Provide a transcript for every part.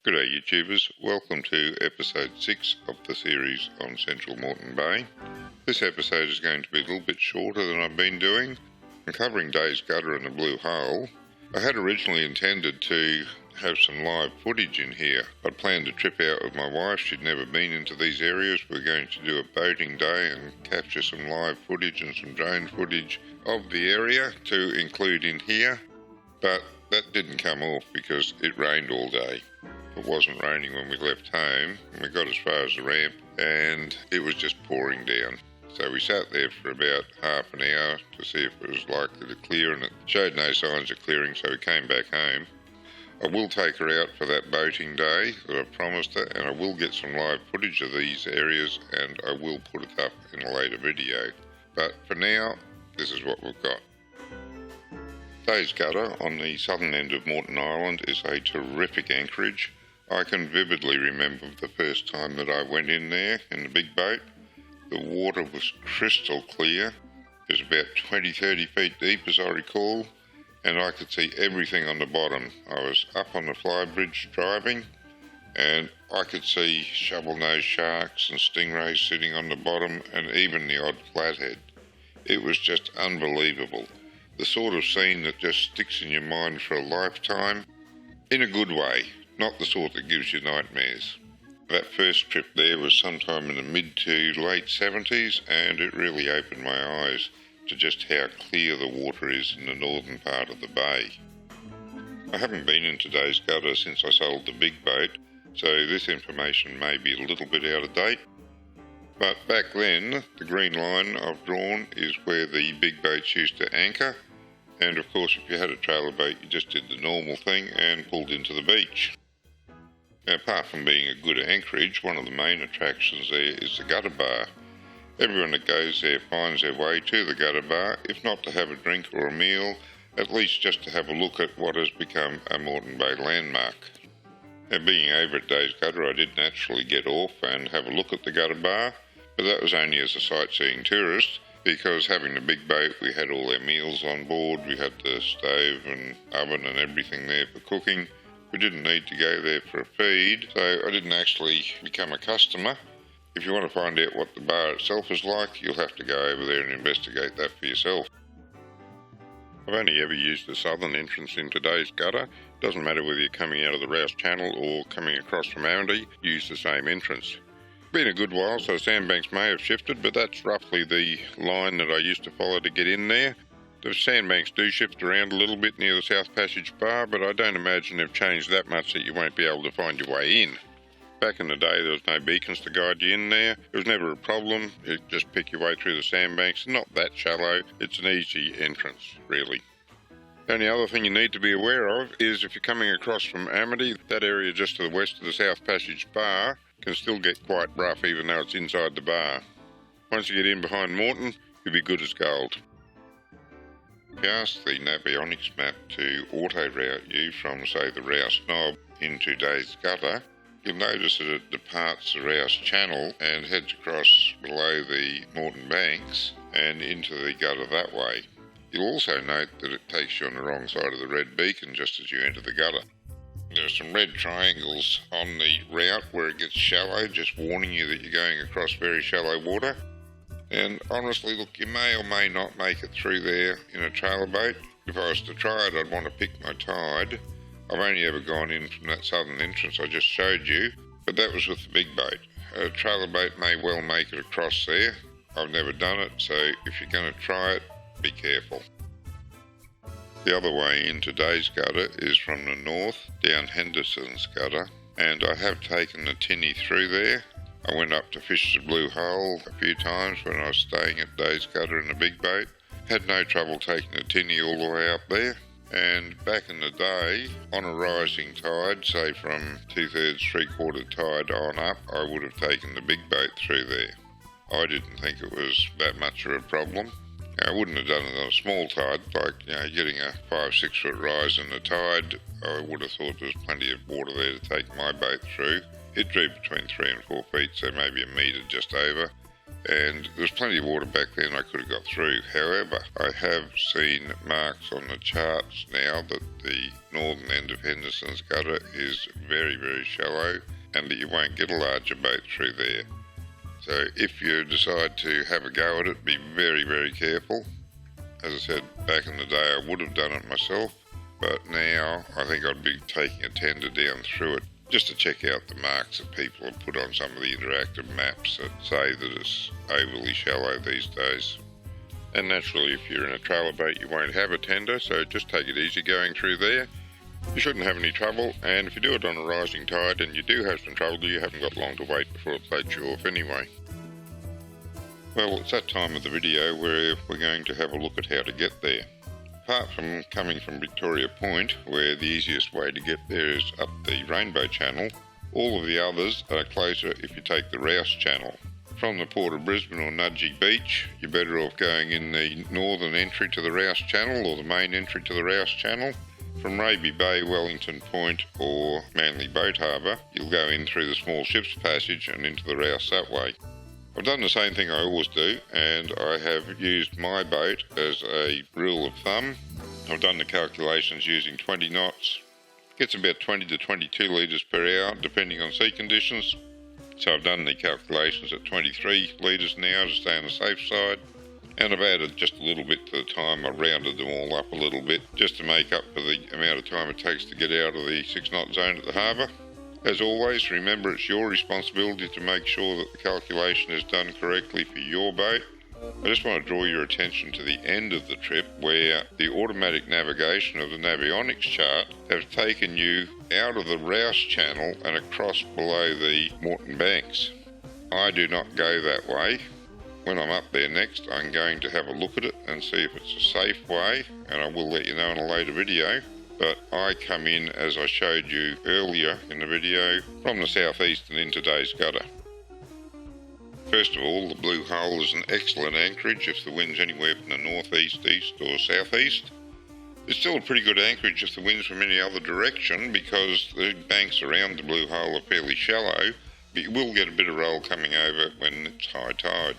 G'day YouTubers, welcome to episode 6 of the series on Central Moreton Bay. This episode is going to be a little bit shorter than I've been doing. I'm covering Day's Gutter and the Blue Hole. I had originally intended to have some live footage in here. I'd planned a trip out with my wife. She'd never been into these areas. We're going to do a boating day and capture some live footage and some drone footage of the area to include in here. But that didn't come off because it rained all day. It wasn't raining when we left home, and we got as far as the ramp and it was just pouring down. So we sat there for about half an hour to see if it was likely to clear, and it showed no signs of clearing, so we came back home. I will take her out for that boating day that I promised her, and I will get some live footage of these areas and I will put it up in a later video. But for now, this is what we've got. Day's Gutter on the southern end of Moreton Island is a terrific anchorage. I can vividly remember the first time that I went in there in the big boat. The water was crystal clear. It was about 20-30 feet deep as I recall, and I could see everything on the bottom. I was up on the flybridge driving and I could see shovel-nosed sharks and stingrays sitting on the bottom and even the odd flathead. It was just unbelievable. The sort of scene that just sticks in your mind for a lifetime, in a good way, not the sort that gives you nightmares. That first trip there was sometime in the mid to late 70s, and it really opened my eyes to just how clear the water is in the northern part of the bay. I haven't been in Day's Gutter since I sold the big boat, so this information may be a little bit out of date. But back then, the green line I've drawn is where the big boats used to anchor. And of course, if you had a trailer boat, you just did the normal thing and pulled into the beach. Now, apart from being a good anchorage, one of the main attractions there is the gutter bar. Everyone that goes there finds their way to the gutter bar, if not to have a drink or a meal, at least just to have a look at what has become a Moreton Bay landmark. Now, being over at Day's Gutter, I did naturally get off and have a look at the gutter bar, but that was only as a sightseeing tourist. Because having the big boat, we had all our meals on board, we had the stove and oven and everything there for cooking. We didn't need to go there for a feed, so I didn't actually become a customer. If you want to find out what the bar itself is like, you'll have to go over there and investigate that for yourself. I've only ever used the southern entrance into Day's Gutter. Doesn't matter whether you're coming out of the Rous Channel or coming across from Amity, use the same entrance. Been a good while, so sandbanks may have shifted, but that's roughly the line that I used to follow to get in there. The sandbanks do shift around a little bit near the South Passage Bar, but I don't imagine they've changed that much that you won't be able to find your way in. Back in the day, there was no beacons to guide you in there. It was never a problem. You just pick your way through the sandbanks. Not that shallow. It's an easy entrance, really. The only other thing you need to be aware of is if you're coming across from Amity, that area just to the west of the South Passage Bar can still get quite rough even though it's inside the bar. Once you get in behind Moreton, you'll be good as gold. If you ask the Navionics map to auto-route you from, say, the Rous Knob into Day's Gutter, you'll notice that it departs the Rous Channel and heads across below the Moreton banks and into the gutter that way. You'll also note that it takes you on the wrong side of the red beacon just as you enter the gutter. There are some red triangles on the route where it gets shallow, just warning you that you're going across very shallow water. And honestly, look, you may or may not make it through there in a trailer boat. If I was to try it, I'd want to pick my tide. I've only ever gone in from that southern entrance I just showed you, but that was with the big boat. A trailer boat may well make it across there. I've never done it, so if you're going to try it, be careful. The other way into Day's Gutter is from the north down Henderson's gutter, and I have taken the tinny through there. I went up to fish the Blue Hole a few times when I was staying at Day's Gutter in the big boat. Had no trouble taking the tinny all the way up there, and back in the day, on a rising tide, say from 2/3, 3/4 tide on up, I would have taken the big boat through there. I didn't think it was that much of a problem. I wouldn't have done it on a small tide, like getting a 5-6 foot rise in the tide. I would have thought there was plenty of water there to take my boat through. It drew between 3 and 4 feet, so maybe a metre just over. and there was plenty of water back then I could have got through. However, I have seen marks on the charts now that the northern end of Henderson's gutter is very, very shallow and that you won't get a larger boat through there. So if you decide to have a go at it, be very, very careful. As I said, back in the day I would have done it myself, but now I think I'd be taking a tender down through it just to check out the marks that people have put on some of the interactive maps that say that it's overly shallow these days. And naturally, if you're in a trailer boat, you won't have a tender, so just take it easy going through there. You shouldn't have any trouble, and if you do it on a rising tide and you do have some trouble, you haven't got long to wait before it floats you off anyway. Well, it's that time of the video where we're going to have a look at how to get there. Apart from coming from Victoria Point, where the easiest way to get there is up the Rainbow Channel, all of the others are closer if you take the Rous Channel. From the Port of Brisbane or Nudgee Beach, you're better off going in the northern entry to the Rous Channel or the main entry to the Rous Channel. From Raby Bay, Wellington Point or Manly Boat Harbour, you'll go in through the small ships passage and into the Rous that way. I've done the same thing I always do, and I have used my boat as a rule of thumb. I've done the calculations using 20 knots. Gets about 20 to 22 litres per hour depending on sea conditions. So I've done the calculations at 23 litres an hour to stay on the safe side. And I've added just a little bit to the time. I rounded them all up a little bit just to make up for the amount of time it takes to get out of the 6 knot zone at the harbour. As always, remember it's your responsibility to make sure that the calculation is done correctly for your boat. I just want to draw your attention to the end of the trip where the automatic navigation of the Navionics chart have taken you out of the Rous Channel and across below the Moreton Banks. I do not go that way. When I'm up there next, I'm going to have a look at it and see if it's a safe way, and I will let you know in a later video. But I come in, as I showed you earlier in the video, from the southeast and into Day's Gutter. First of all, the Blue Hole is an excellent anchorage if the wind's anywhere from the northeast, east or southeast. It's still a pretty good anchorage if the wind's from any other direction because the banks around the Blue Hole are fairly shallow, but you will get a bit of roll coming over when it's high tide.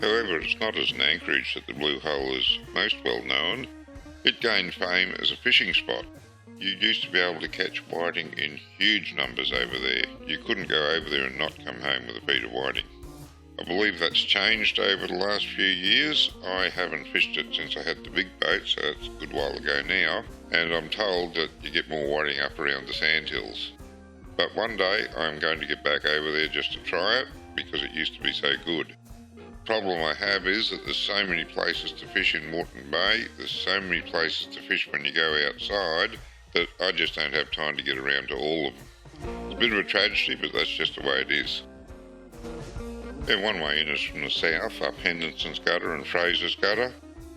However, it's not as an anchorage that the Blue Hole is most well known. It gained fame as a fishing spot. You used to be able to catch whiting in huge numbers over there. You couldn't go over there and not come home with a feed of whiting. I believe that's changed over the last few years. I haven't fished it since I had the big boat, so it's a good while ago now, and I'm told that you get more whiting up around the sandhills. But one day I'm going to get back over there just to try it, because it used to be so good. The problem I have is that there's so many places to fish in Moreton Bay, there's so many places to fish when you go outside, that I just don't have time to get around to all of them. It's a bit of a tragedy, but that's just the way it is. Then one way in is from the south, up Henderson's Gutter and Fraser's Gutter.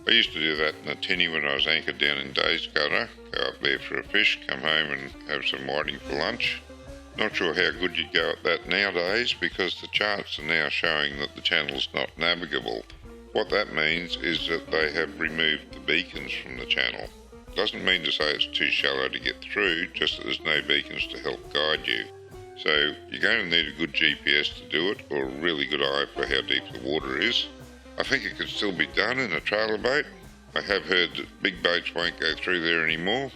I used to do that in the tinny when I was anchored down in Day's Gutter, go up there for a fish, come home and have some whiting for lunch. Not sure how good you'd go at that nowadays because the charts are now showing that the channel's not navigable. What that means is that they have removed the beacons from the channel. Doesn't mean to say it's too shallow to get through, just that there's no beacons to help guide you. So you're going to need a good GPS to do it, or a really good eye for how deep the water is. I think it could still be done in a trailer boat. I have heard that big boats won't go through there anymore.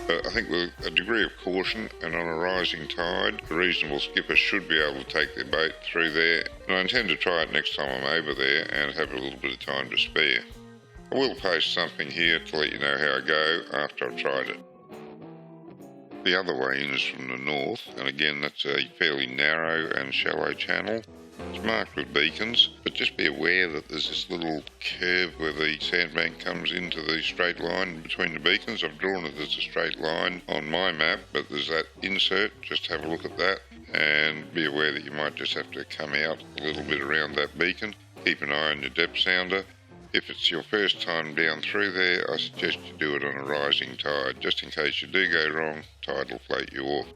But I think with a degree of caution and on a rising tide, a reasonable skipper should be able to take their boat through there. And I intend to try it next time I'm over there and have a little bit of time to spare. I will post something here to let you know how I go after I've tried it. The other way in is from the north, and again that's a fairly narrow and shallow channel. It's marked with beacons, but just be aware that there's this little curve where the sandbank comes into the straight line between the beacons. I've drawn it as a straight line on my map, but there's that insert. Just have a look at that and be aware that you might just have to come out a little bit around that beacon. Keep an eye on your depth sounder. If it's your first time down through there, I suggest you do it on a rising tide, just in case you do go wrong, tide will float you off.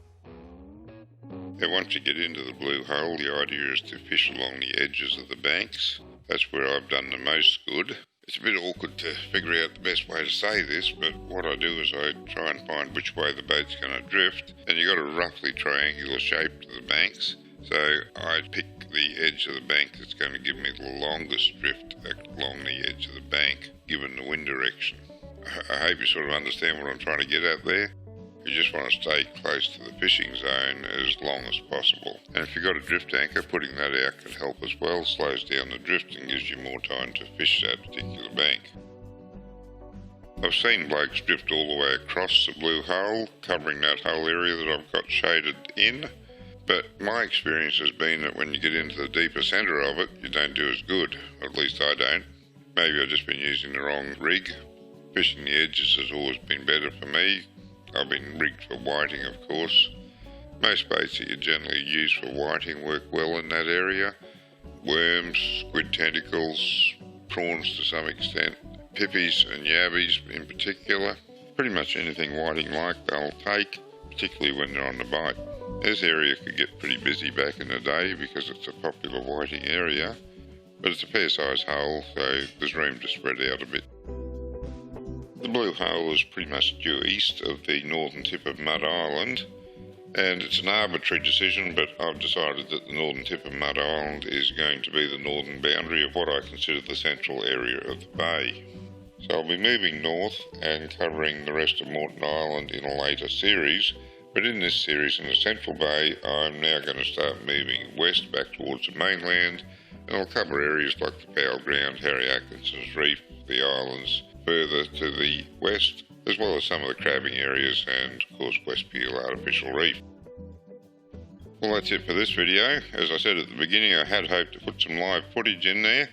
Now once you get into the Blue Hole, the idea is to fish along the edges of the banks. That's where I've done the most good. It's a bit awkward to figure out the best way to say this, but what I do is I try and find which way the boat's going to drift, and you've got a roughly triangular shape to the banks. So I pick the edge of the bank that's going to give me the longest drift along the edge of the bank, given the wind direction. I hope you sort of understand what I'm trying to get at there. You just want to stay close to the fishing zone as long as possible. And if you've got a drift anchor, putting that out can help as well, slows down the drift and gives you more time to fish that particular bank. I've seen blokes drift all the way across the blue hole, covering that whole area that I've got shaded in, but my experience has been that when you get into the deeper centre of it, you don't do as good, or at least I don't. Maybe I've just been using the wrong rig. Fishing the edges has always been better for me. I've been rigged for whiting, of course. Most baits that you generally use for whiting work well in that area. Worms, squid tentacles, prawns to some extent, pippies and yabbies in particular. Pretty much anything whiting like they'll take, particularly when they're on the bite. This area could get pretty busy back in the day because it's a popular whiting area, but it's a fair size hole, so there's room to spread out a bit. The blue hole is pretty much due east of the northern tip of Mud Island, and it's an arbitrary decision, but I've decided that the northern tip of Mud Island is going to be the northern boundary of what I consider the central area of the bay. So I'll be moving north and covering the rest of Moreton Island in a later series, but in this series in the central bay I'm now going to start moving west back towards the mainland, and I'll cover areas like the Powell Ground, Harry Atkinson's Reef, the islands further to the west, as well as some of the crabbing areas and of course West Peel Artificial Reef. Well, that's it for this video. As I said at the beginning, I had hoped to put some live footage in there.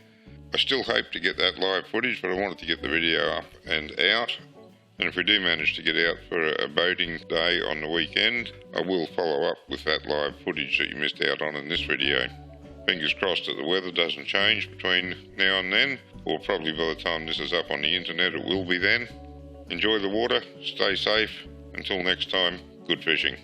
I still hope to get that live footage, but I wanted to get the video up and out. And if we do manage to get out for a boating day on the weekend, I will follow up with that live footage that you missed out on in this video. Fingers crossed that the weather doesn't change between now and then, or probably by the time this is up on the internet it will be then. Enjoy the water, stay safe. Until next time, good fishing.